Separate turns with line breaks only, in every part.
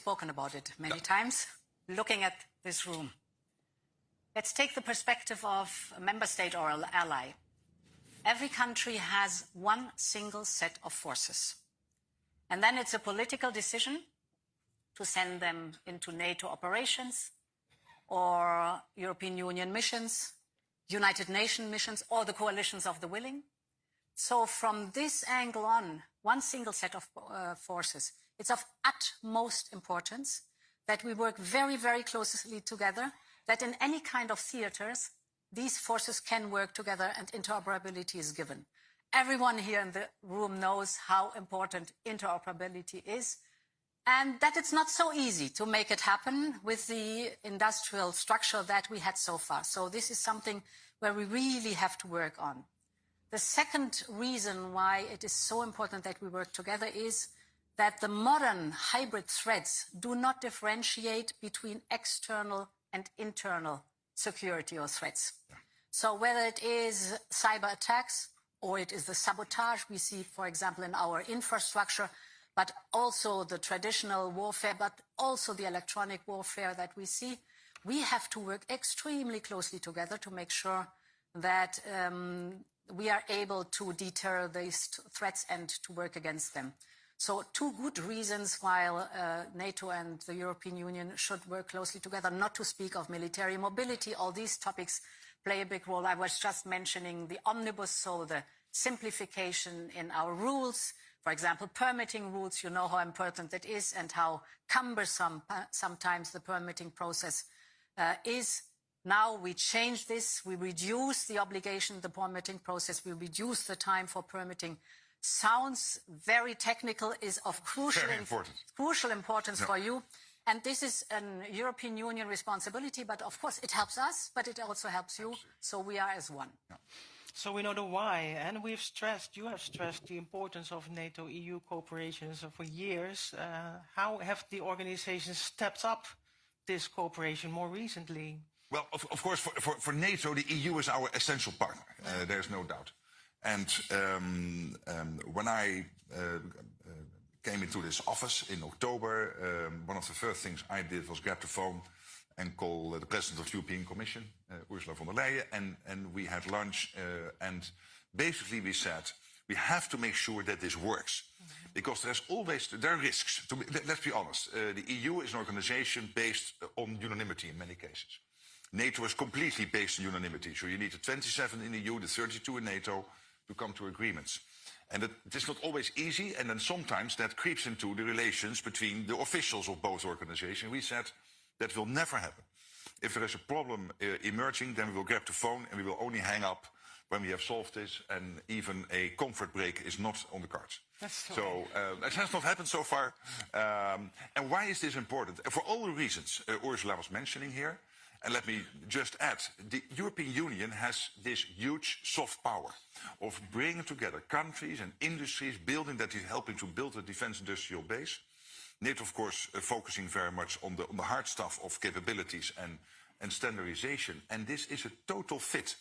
spoken about it many times, looking at this room. Let's take the perspective of a member state or an ally. Every country has one single set of forces. And then it's a political decision to send them into NATO operations or European Union missions, United Nations missions, or the coalitions of the willing. So from this angle on, one single set of forces, it's of utmost importance that we work very, very closely together, that in any kind of theaters, these forces can work together and interoperability is given. Everyone here in the room knows how important interoperability is, and that it's not so easy to make it happen with the industrial structure that we had so far. So this is something where we really have to work on. The second reason why it is so important that we work together is that the modern hybrid threats do not differentiate between external and internal security or threats. Yeah. So whether it is cyber attacks or it is the sabotage we see, for example, in our infrastructure, but also the traditional warfare, but also the electronic warfare that we see, we have to work extremely closely together to make sure that we are able to deter these threats and to work against them. So two good reasons why NATO and the European Union should work closely together, not to speak of military mobility. All these topics play a big role. I was just mentioning the omnibus, so the simplification in our rules. For example, permitting rules, you know how important that is and how cumbersome sometimes the permitting process is. Now we change this, we reduce the obligation, the permitting process, we reduce the time for permitting. Sounds very technical, is of crucial importance for you. And this is a European Union responsibility, but of course it helps us, but it also helps you. So we are as one. Yeah.
So we know the why, and you have stressed the importance of NATO-EU cooperation for years. How have the organizations stepped up this cooperation more recently?
Well, of course, for NATO, the EU is our essential partner. There's no doubt. And when I came into this office in October, one of the first things I did was grab the phone and call the President of the European Commission, Ursula von der Leyen, and we had lunch. And basically we said, we have to make sure that this works. Because there are risks. Let's be honest. The EU is an organization based on unanimity in many cases. NATO is completely based on unanimity. So you need the 27 in the EU, the 32 in NATO, to come to agreements. And it is not always easy, and then sometimes that creeps into the relations between the officials of both organizations. We said that will never happen. If there is a problem emerging, then we will grab the phone and we will only hang up when we have solved this, and even a comfort break is not on the cards. So that has not happened so far. And why is this important? For all the reasons Ursula was mentioning here. And let me just add, the European Union has this huge soft power of bringing together countries and industries, helping to build a defense industrial base. NATO, of course, focusing very much on the hard stuff of capabilities and standardization. And this is a total fit.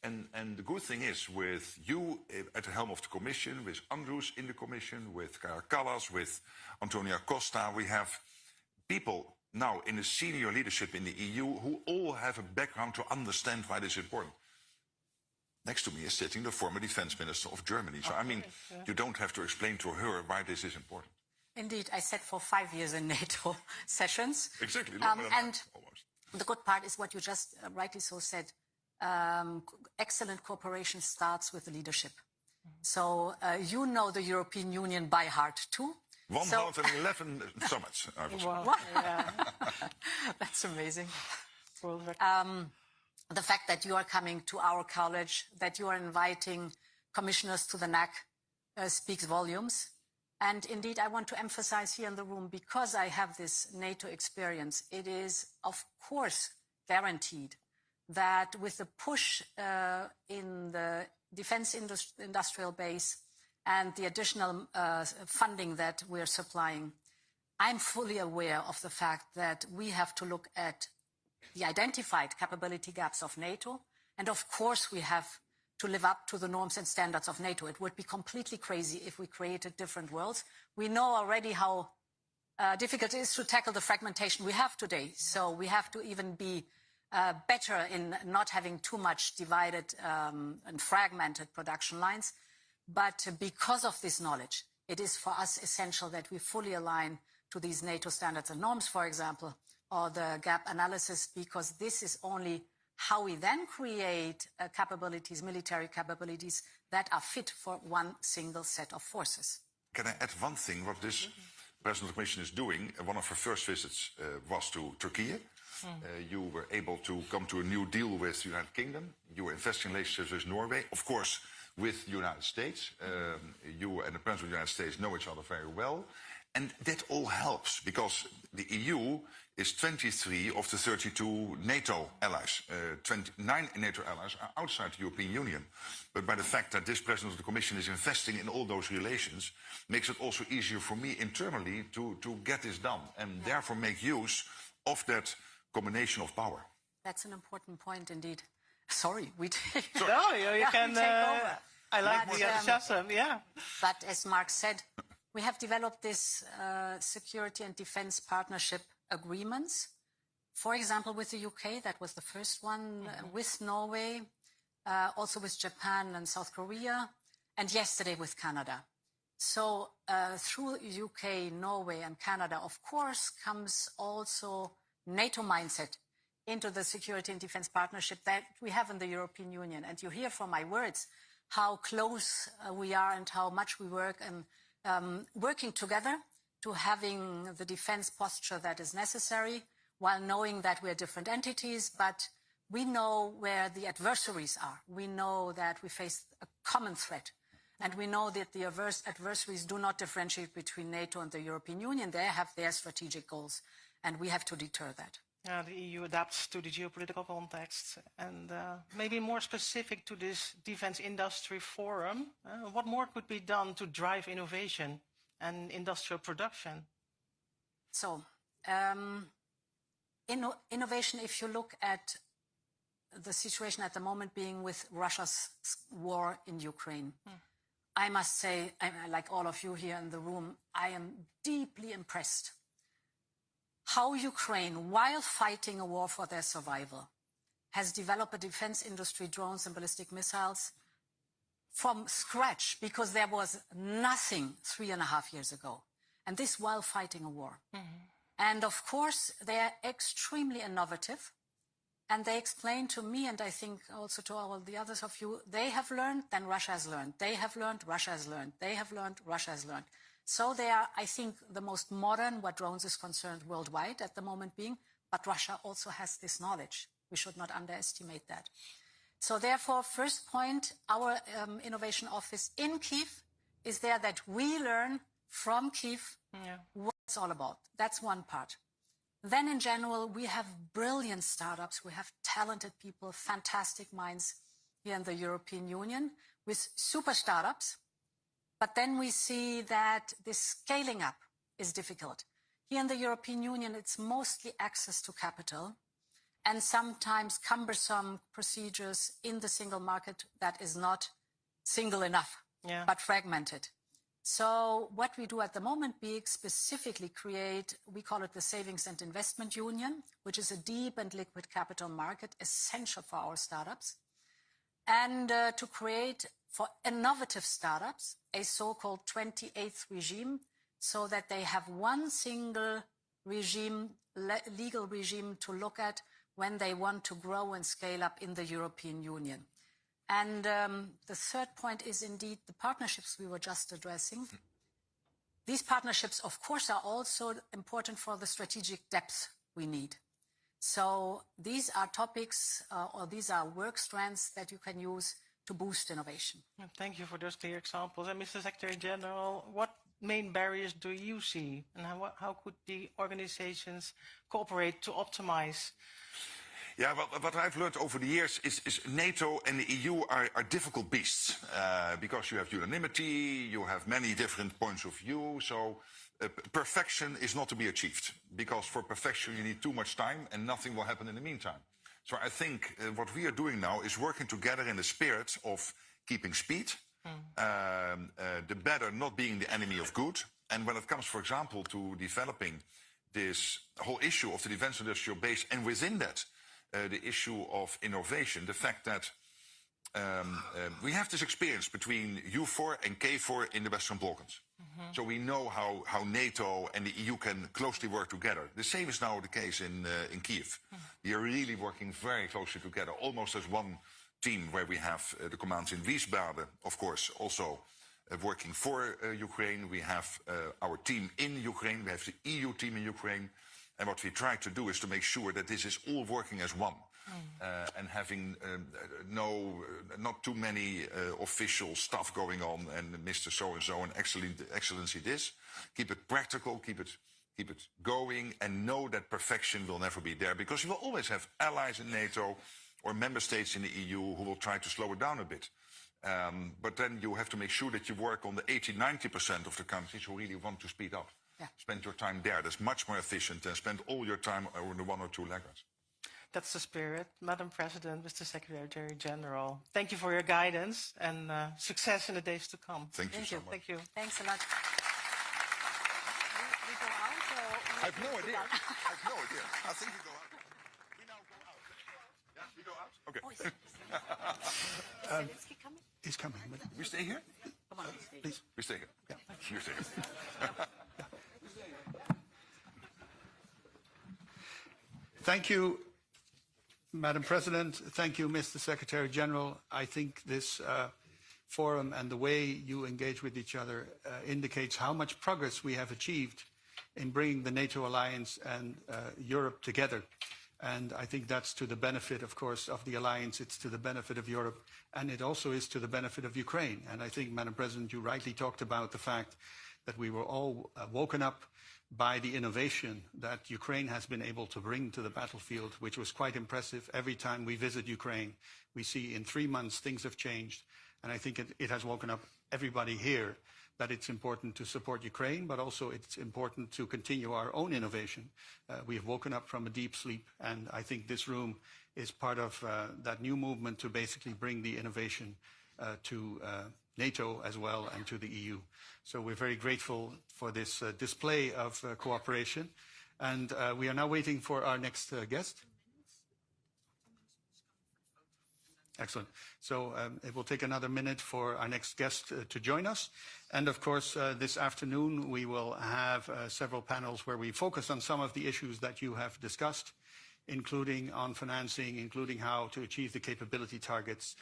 And the good thing is, with you at the helm of the Commission, with Andrus in the Commission, with Kaja Kallas, with Antonia Costa, we have people now in the senior leadership in the EU who all have a background to understand why this is important. Next to me is sitting the former defense minister of Germany. So, I mean, you don't have to explain to her why this is important.
Indeed, I sat for 5 years in NATO sessions.
Exactly.
And the good part is what you just rightly so said. Excellent cooperation starts with the leadership. So you know the European Union by heart too.
111 summits.
Wow. Yeah. That's amazing. The fact that you are coming to our college, that you are inviting commissioners to the NAC speaks volumes. And indeed, I want to emphasize here in the room, because I have this NATO experience, it is, of course, guaranteed that with the push in the defense industrial base and the additional funding that we're supplying, I'm fully aware of the fact that we have to look at the identified capability gaps of NATO. And of course, we have to live up to the norms and standards of NATO. It would be completely crazy if we created different worlds. We know already how difficult it is to tackle the fragmentation we have today. So we have to even be better in not having too much divided and fragmented production lines. But because of this knowledge, it is for us essential that we fully align to these NATO standards and norms, for example, or the gap analysis, because this is only how we then create capabilities, military capabilities that are fit for one single set of forces.
Can I add one thing? What this President of the Commission is doing, one of her first visits was to Turkey. You were able to come to a new deal with the United Kingdom. You were investing in relationships with Norway, of course, with the United States. You and the President of the United States know each other very well. And that all helps, because the EU is 23 of the 32 NATO allies. 29 NATO allies are outside the European Union. But by the fact that this President of the Commission is investing in all those relations, makes it also easier for me internally to get this done, and therefore make use of that combination of power.
That's an important point indeed. Sorry, we take...
No, you can...
take over.
I like the enthusiasm, yeah.
But as Mark said, we have developed this security and defense partnership agreements. For example, with the UK, that was the first one, with Norway, also with Japan and South Korea, and yesterday with Canada. So through UK, Norway and Canada, of course, comes also NATO mindset into the security and defense partnership that we have in the European Union. And you hear from my words how close we are and how much we work and working together to having the defense posture that is necessary, while knowing that we're different entities, but we know where the adversaries are. We know that we face a common threat. And we know that the adversaries do not differentiate between NATO and the European Union. They have their strategic goals, and we have to deter that.
Yeah, the EU adapts to the geopolitical context. And maybe more specific to this defense industry forum, what more could be done to drive innovation and industrial production?
So, innovation, if you look at the situation at the moment being with Russia's war in Ukraine, I must say, like all of you here in the room, I am deeply impressed how Ukraine, while fighting a war for their survival, has developed a defense industry, drones and ballistic missiles, from scratch, because there was nothing 3.5 years ago. And this while fighting a war. And of course, they are extremely innovative. And they explain to me, and I think also to all the others of you, they have learned, then Russia has learned. They have learned, Russia has learned. They have learned, Russia has learned. So they are, I think, the most modern what drones is concerned worldwide at the moment being. But Russia also has this knowledge. We should not underestimate that. So therefore, first point, our innovation office in Kyiv is there that we learn from Kyiv what it's all about. That's one part. Then in general, we have brilliant startups. We have talented people, fantastic minds here in the European Union with super startups. But then we see that this scaling up is difficult. Here in the European Union, it's mostly access to capital and sometimes cumbersome procedures in the single market that is not single enough, but fragmented. So what we do at the moment, big specifically create, we call it the Savings and Investment Union, which is a deep and liquid capital market essential for our startups. And to create for innovative startups a so-called 28th regime, so that they have one single regime, legal regime to look at when they want to grow and scale up in the European Union. And the third point is indeed the partnerships we were just addressing. These partnerships, of course, are also important for the strategic depth we need. So these are topics or these are work strands that you can use to boost innovation.
Thank you for those clear examples. And Mr. Secretary General, what main barriers do you see? And how could the organizations cooperate to optimize?
Yeah, well, what I've learned over the years is NATO and the EU are difficult beasts because you have unanimity, you have many different points of view. So perfection is not to be achieved, because for perfection you need too much time and nothing will happen in the meantime. So I think what we are doing now is working together in the spirit of keeping speed, the better not being the enemy of good, And when it comes, for example, to developing this whole issue of the defense industrial base, and within that, the issue of innovation, the fact that we have this experience between U4 and K4 in the Western Balkans. So we know how NATO and the EU can closely work together. The same is now the case in Kiev. We are really working very closely together, almost as one team, where we have the commands in Wiesbaden, of course, also working for Ukraine. We have our team in Ukraine. We have the EU team in Ukraine. And what we try to do is to make sure that this is all working as one. And having not too many official stuff going on, and Mr. So-and-so and excellency this. Keep it practical, keep it going, and know that perfection will never be there, because you will always have allies in NATO or member states in the EU who will try to slow it down a bit. But then you have to make sure that you work on the 80-90% of the countries who really want to speed up. Yeah. Spend your time there. That's much more efficient than spend all your time on the one or two laggards.
That's the spirit. Madam President, Mr. Secretary General, thank you for your guidance and success in the days to come.
Thank you so much.
Thank you.
Thanks a lot. We go out, or
I have no idea. I have no idea. I think we go out. We now go out. Yeah, we go out? Okay.
Oh, is Zelensky coming?
He's coming.
We stay here?
Come on.
Please.
We stay here.
Yeah.
We stay here.
Thank you, Madam President. Thank you, Mr. Secretary General. I think this forum and the way you engage with each other indicates how much progress we have achieved in bringing the NATO alliance and Europe together. And I think that's to the benefit, of course, of the alliance. It's to the benefit of Europe, and it also is to the benefit of Ukraine. And I think, Madam President, you rightly talked about the fact that we were all woken up by the innovation that Ukraine has been able to bring to the battlefield, which was quite impressive. Every time we visit Ukraine, we see in 3 months things have changed. And I think it has woken up everybody here that it's important to support Ukraine, but also it's important to continue our own innovation. We have woken up from a deep sleep, and I think this room is part of that new movement to basically bring the innovation to NATO as well, and to the EU. So we're very grateful for this display of cooperation. And we are now waiting for our next guest. Excellent. So it will take another minute for our next guest to join us. And of course, this afternoon, we will have several panels where we focus on some of the issues that you have discussed, including on financing, including how to achieve the capability targets.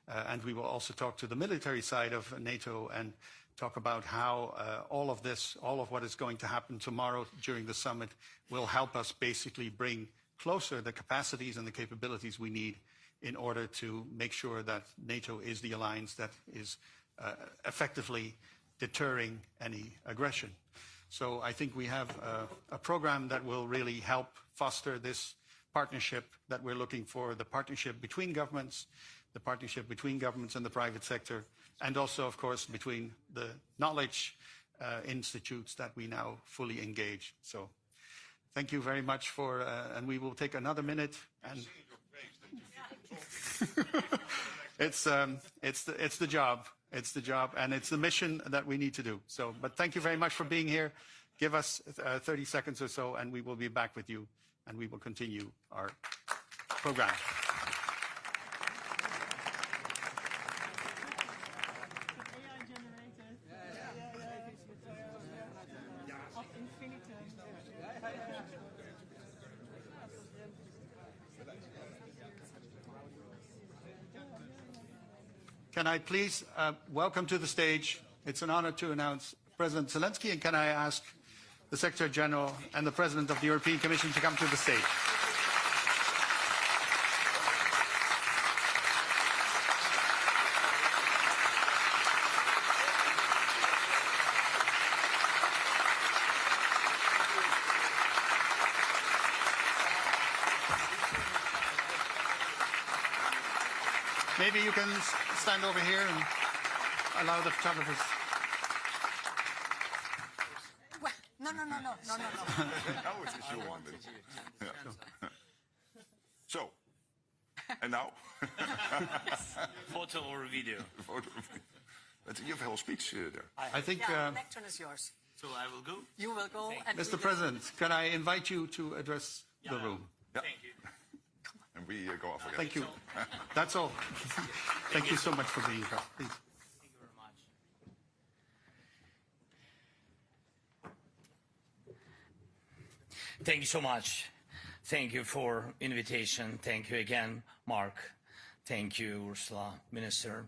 And we will also talk to the military side of NATO and talk about how all of this, all of what is going to happen tomorrow during the summit will help us basically bring closer the capacities and the capabilities we need in order to make sure that NATO is the alliance that is effectively deterring any aggression. So I think we have a program that will really help foster this partnership that we're looking for, the partnership between governments, the partnership between governments and the private sector, and also, of course, between the knowledge institutes that we now fully engage. So thank you very much for, and we will take another minute. And it's the job. It's the job, and it's the mission that we need to do. So, but thank you very much for being here. Give us 30 seconds or so, and we will be back with you, and we will continue our program. Can I please welcome to the stage, it's an honor to announce President Zelensky, and can I ask the Secretary General and the President of the European Commission to come to the stage. Maybe you can stand over here and allow the photographers.
Well, no.
Now it is your one. Yeah. So, and now?
Photo or video?
But you have a whole speech there.
I think
Yeah, the lectern is yours.
So I will go.
You will go. And
Mr. President, can I invite you to address the room?
Yeah.
Thank you.
And we go off again.
Thank you. That's all. Thank you so much for being here. Please.
Thank you very much. Thank you so much. Thank you for invitation. Thank you again, Mark. Thank you, Ursula, Minister,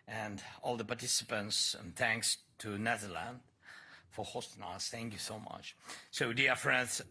and all the participants. And thanks to Netherlands for hosting us. Thank you so much. So, dear friends,